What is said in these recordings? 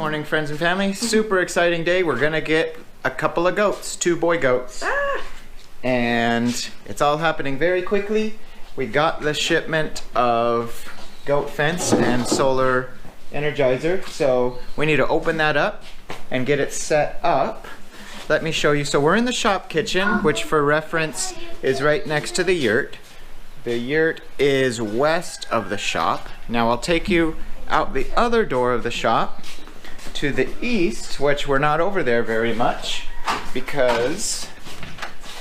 morning, friends and family. Super exciting day. We're gonna get a couple of goats, 2 boy goats. And it's all happening very quickly. We got the shipment of goat fence and solar energizer. So we need to open that up and get it set up. Let me show you. So we're in the shop kitchen, which for reference is right next to the yurt. The yurt is west of the shop. Now I'll take you out the other door of the shop to the east, which we're not over there very much because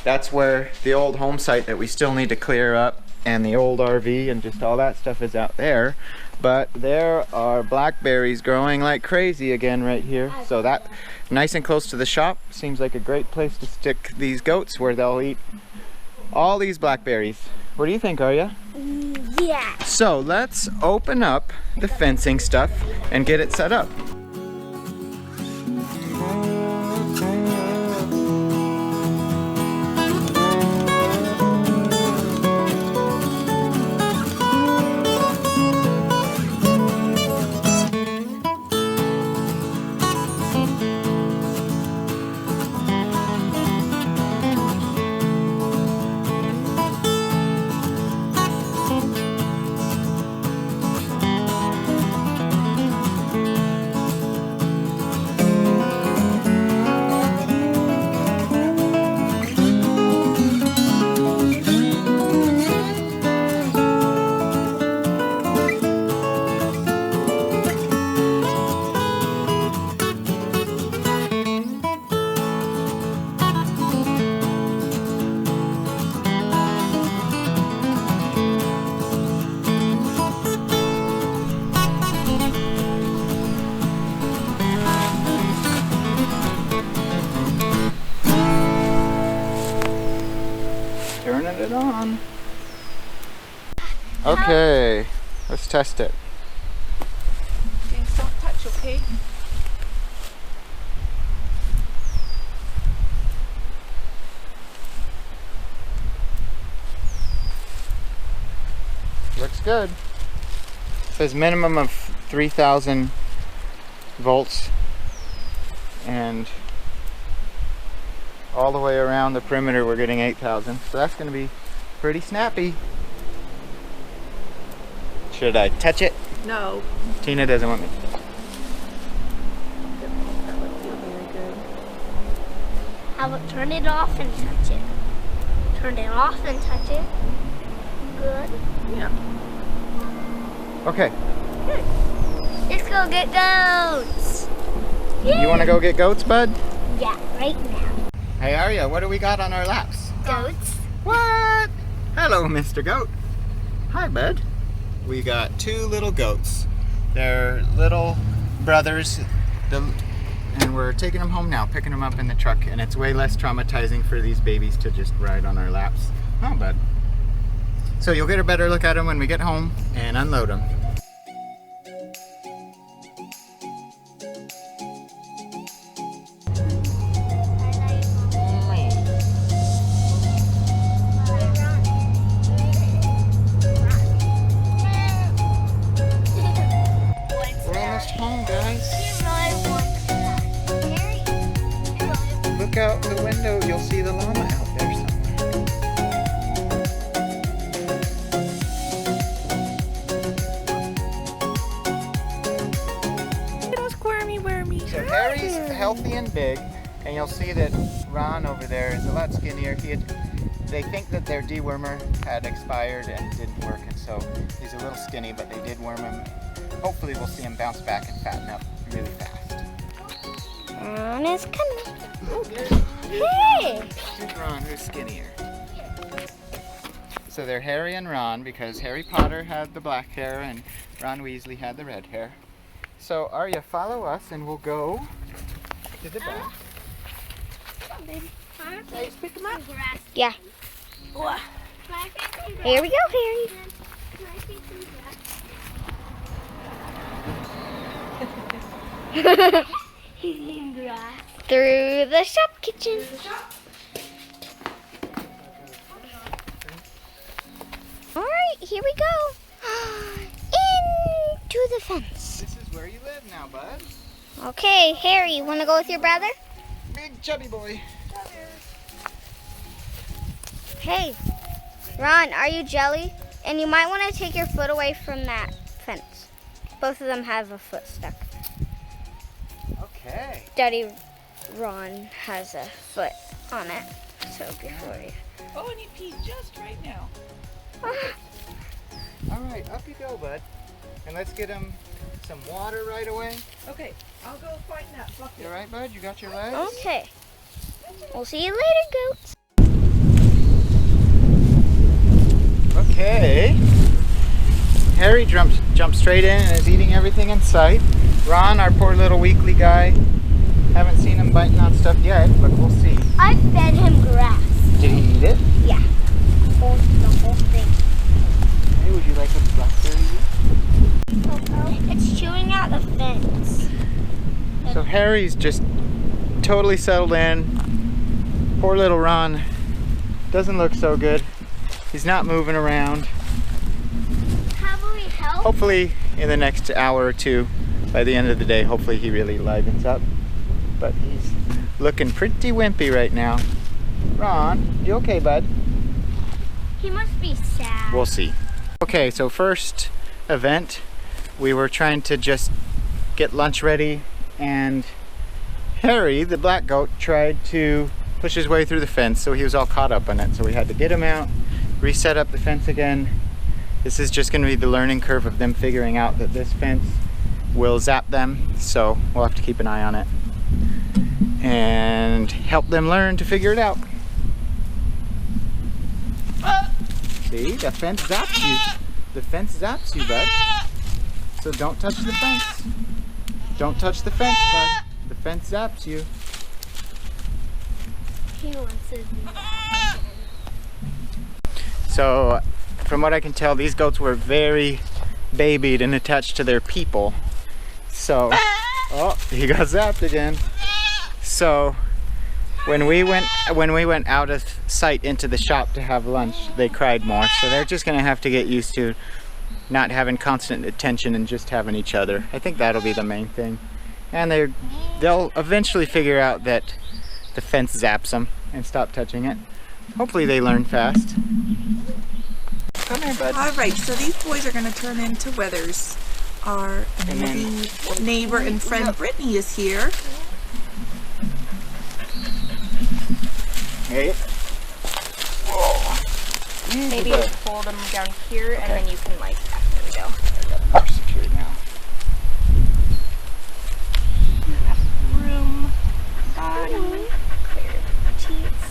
that's where the old home site that we still need to clear up and the old RV and just all that stuff is out there. But there are blackberries growing like crazy again right here. So that nice and close to the shop seems like a great place to stick these goats where they'll eat all these blackberries. What do you think, Arya? Yeah. So let's open up the fencing stuff and get it set up. Turning it on. Okay, let's test it. Okay, soft touch, okay? Looks good. It says minimum of 3,000 volts and all the way around the perimeter we're getting 8,000. So that's going to be pretty snappy. Should I touch it? No. Tina doesn't want me. That would feel very good. How about turn it off and touch it? Turn it off and touch it. Good. Yeah. Okay. Good. Let's go get goats. You want to go get goats, bud? Yeah, right now. Hey Arya, what do we got on our laps? Goats. What? Hello, Mr. Goat. Hi, bud. We got 2 little goats. They're little brothers, and we're taking them home now, picking them up in the truck, and it's way less traumatizing for these babies to just ride on our laps. Oh, bud. So you'll get a better look at them when we get home and unload them. Look out the window, you'll see the llama out there somewhere. Little squirmy wormy. So Harry's healthy and big, and you'll see that Ron over there is a lot skinnier. They think that their dewormer had expired and didn't work, and so he's a little skinny, but they did worm him. Hopefully we'll see him bounce back and fatten up really fast. Ron is coming. Hey! Who's Ron? Who's skinnier? So they're Harry and Ron because Harry Potter had the black hair and Ron Weasley had the red hair. So Arya, follow us and we'll go to the back. Come on, baby. Let's pick them up. Yeah. Here we go, Harry. He's eating grass. Through the shop kitchen. Alright, here we go. Into the fence. This is where you live now, bud. Okay, Harry, you want to go with your brother? Big chubby boy. Hey, Ron, are you jelly? And you might want to take your foot away from that fence. Both of them have a foot stuck. Okay. Daddy Ron has a foot on it. So before you. Oh, and he peed just right now. All right, up you go, bud. And let's get him some water right away. Okay, I'll go find that bucket. You all right, bud? You got your legs? Okay. We'll see you later, goats. Okay. Harry jumped straight in and is eating everything in sight. Ron, our poor little weakly guy, haven't seen him biting on stuff yet, but we'll see. I fed him grass. Did he eat it? Yeah. The whole thing. Hey, would you like a blackberry? It's chewing out the fence. So Harry's just totally settled in. Poor little Ron doesn't look so good. He's not moving around. How will we help? Hopefully in the next hour or two, by the end of the day, hopefully he really livens up. But he's looking pretty wimpy right now. Ron, you okay, bud? He must be sad. We'll see. Okay, so first event, we were trying to just get lunch ready, and Harry, the black goat, tried to push his way through the fence, so he was all caught up on it. So we had to get him out, reset up the fence again. This is just going to be the learning curve of them figuring out that this fence will zap them, so we'll have to keep an eye on it and help them learn to figure it out. See, the fence zaps you. The fence zaps you, bud. So don't touch the fence. Don't touch the fence, bud. The fence zaps you. He wants to be. So, from what I can tell, these goats were very babied and attached to their people. So, oh, he got zapped again. So, when we went out of sight into the shop to have lunch, they cried more. So they're just gonna have to get used to not having constant attention and just having each other. I think that'll be the main thing. And they'll eventually figure out that the fence zaps them and stop touching it. Hopefully they learn fast. Come here, bud. All right, so these boys are going to turn into wethers. Our amazing neighbor and friend Brittany is here. Hey. Maybe you pull them down here, and then you can like, there we go. I got them more secure now. Enough room, bottom, clear the teats,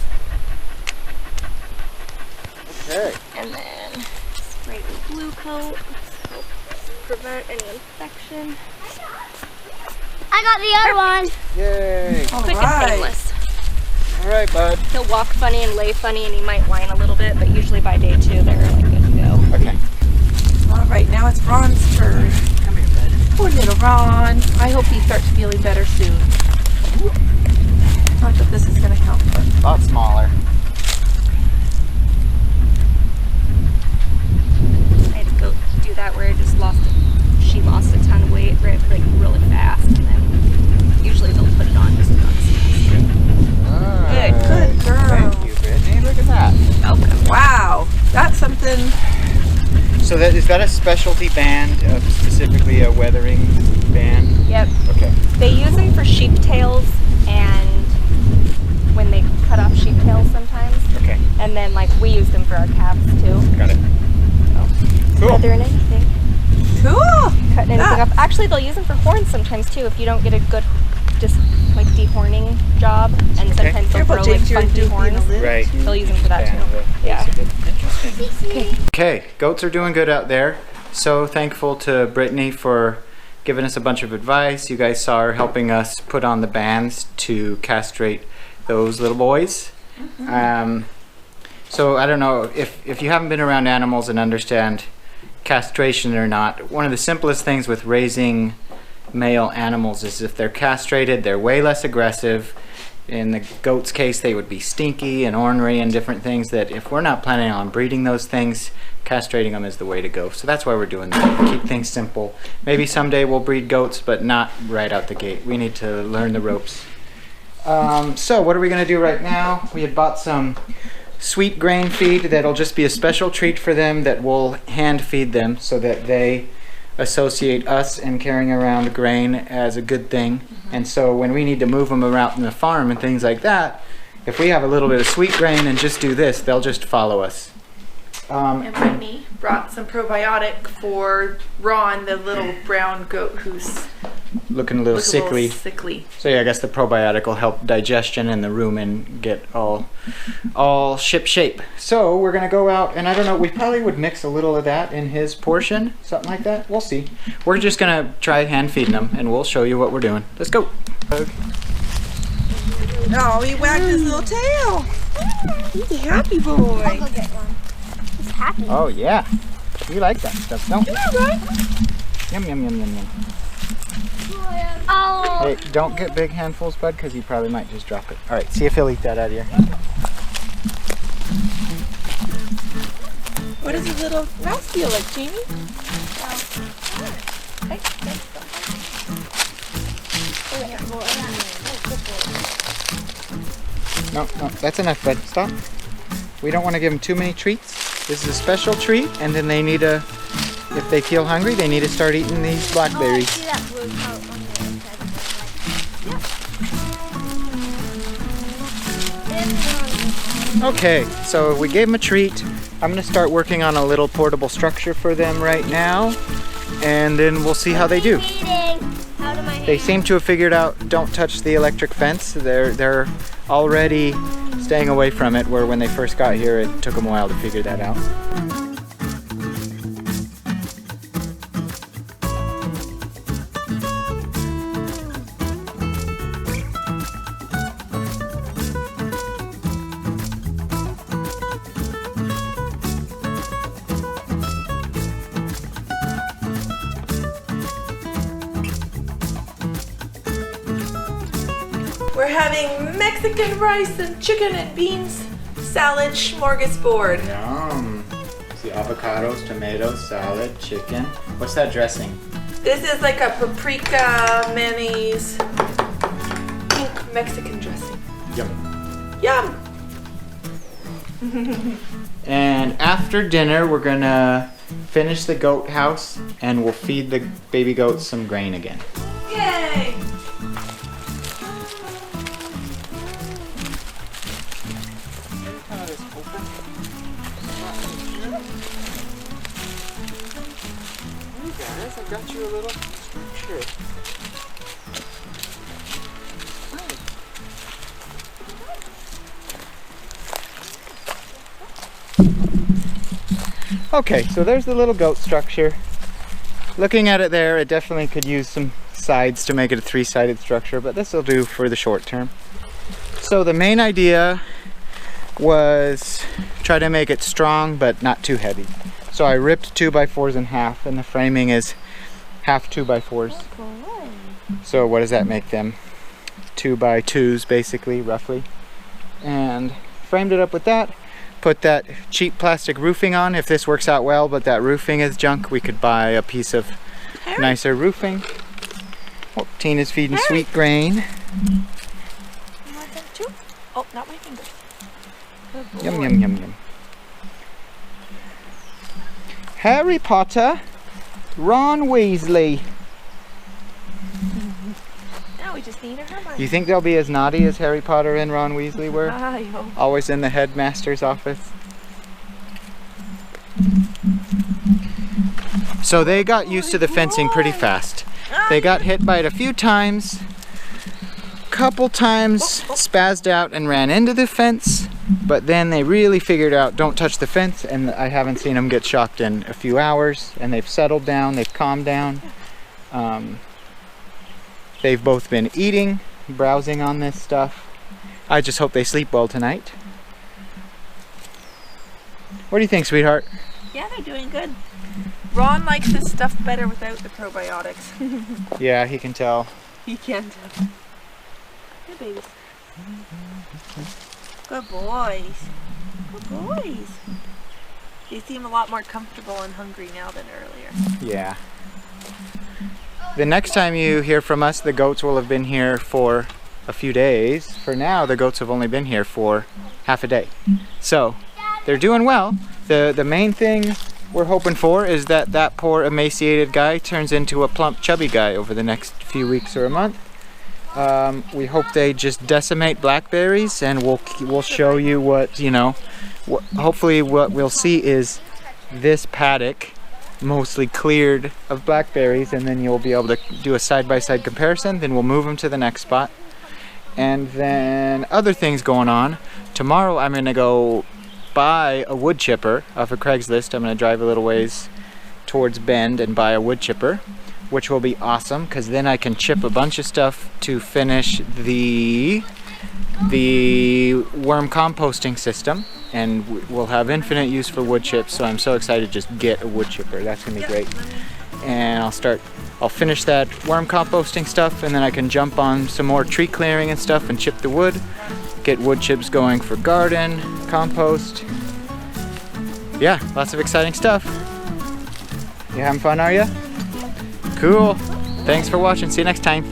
Okay. and then spray the blue coat, help prevent any infection. I got the other one. Yay. All Quick and painless. All right, bud. He'll walk funny and lay funny, and he might whine a little bit, but usually by day 2 they're like good to go. Okay. All right, now it's Ron's turn. Come here, bud. Poor little Ron. I hope he starts feeling better soon. Not that this is going to help, but A lot smaller. I had to go do that where she lost a ton of weight like really fast, and then usually they'll put it on just about as good girl. Thank you, Brittany. Look at that. welcome. Wow, that's something. So is that a specialty band, specifically a weathering band? Yep. Okay. They use them for sheep tails and when they cut off sheep tails sometimes. Okay. And then like we use them for our calves too. Got it. Cool. Feathering anything. Cool. Cutting anything Ah. off. Actually they'll use them for horns sometimes too if you don't get a good just like dehorning job, and sometimes they'll grow like funky horns. Right. They'll use them for that Band too. of it. Yeah. Interesting. Okay, goats are doing good out there. So thankful to Brittany for giving us a bunch of advice. You guys saw her helping us put on the bands to castrate those little boys. So I don't know if you haven't been around animals and understand castration or not. One of the simplest things with raising male animals is if they're castrated, they're way less aggressive In the goat's case, they would be stinky and ornery and different things that if we're not planning on breeding those things, castrating them is the way to go. So that's why we're doing that. Keep things simple. Maybe someday we'll breed goats, but not right out the gate. We need to learn the ropes. So what are we going to do right now? We had bought some sweet grain feed that'll just be a special treat for them that we'll hand feed them so that they associate us and carrying around grain as a good thing. And so when we need to move them around in the farm and things like that, if we have a little bit of sweet grain and just do this, they'll just follow us. And Brittany brought some probiotic for Ron, the little brown goat who's looking a little sickly. So yeah, I guess the probiotic will help digestion and the rumen get all ship shape. So we're gonna go out, and I don't know, we probably would mix a little of that in his portion, something like that. We'll see. We're just gonna try hand feeding them, and we'll show you what we're doing. Let's go. Oh, he wagged his little tail. He's a happy boy. I'll go get one. He's happy. Oh yeah, you like that stuff, don't you? Right? Yum yum yum yum yum. Oh. Hey, don't get big handfuls, bud, because you probably might just drop it. All right, see if he'll eat that out of your hand. What does his little mouth feel like, Jamie? No, that's enough, bud. Stop. We don't want to give them too many treats. This is a special treat, and then they need to, if they feel hungry, they need to start eating these blackberries. See that blue coat on the inside? Okay, so we gave them a treat. I'm going to start working on a little portable structure for them right now, and then we'll see how they do. They seem to have figured out don't touch the electric fence. They're already staying away from it, where when they first got here it took them a while to figure that out. We're having Mexican rice and chicken and beans salad smorgasbord. Yum. See, avocados, tomatoes, salad, chicken. What's that dressing? This is like a paprika, mayonnaise, pink Mexican dressing. Yum. Yum! And after dinner, we're gonna finish the goat house and we'll feed the baby goats some grain again. Yay! I got you a little structure. Okay, so there's the little goat structure. Looking at it there, it definitely could use some sides to make it a three-sided structure, but this will do for the short term. So the main idea was try to make it strong but not too heavy. So I ripped 2x4s in half, and the framing is half 2x4s. So what does that make them? 2x2s basically, roughly. And framed it up with that. Put that cheap plastic roofing on. If this works out well, but that roofing is junk, we could buy a piece of nicer roofing. Oh, Tina's feeding sweet grain. You want that too? Oh, not my finger. Yum, yum, yum, yum. Harry Potter, Ron Weasley. Now we just need a Hermione. You think they'll be as naughty as Harry Potter and Ron Weasley were? I hope. Always in the headmaster's office. So they got used to the fencing pretty fast. They got hit by it a few times, couple times spazzed out and ran into the fence, but then they really figured out don't touch the fence, and I haven't seen them get shocked in a few hours, and they've settled down, they've calmed down. They've both been eating, browsing on this stuff. I just hope they sleep well tonight. What do you think, sweetheart? Yeah, they're doing good. Ron likes this stuff better without the probiotics. Yeah, he can tell. He can tell. Hey, babies. Good boys. Good boys. They seem a lot more comfortable and hungry now than earlier. Yeah. The next time you hear from us, the goats will have been here for a few days. For now, the goats have only been here for half a day. So, they're doing well. The main thing we're hoping for is that that poor emaciated guy turns into a plump chubby guy over the next few weeks or a month. We hope they just decimate blackberries, and we'll show you what, you know, hopefully what we'll see is this paddock mostly cleared of blackberries, and then you'll be able to do a side-by-side comparison. Then we'll move them to the next spot. And then other things going on. Tomorrow I'm gonna go buy a wood chipper off of Craigslist. I'm gonna drive a little ways towards Bend and buy a wood chipper, which will be awesome because then I can chip a bunch of stuff to finish the worm composting system, and we'll have infinite use for wood chips. So I'm so excited to just get a wood chipper. That's gonna be great. And I'll finish that worm composting stuff, and then I can jump on some more tree clearing and stuff and chip the wood, get wood chips going for garden, compost. Yeah, lots of exciting stuff. You having fun, are you? Cool. Thanks for watching. See you next time.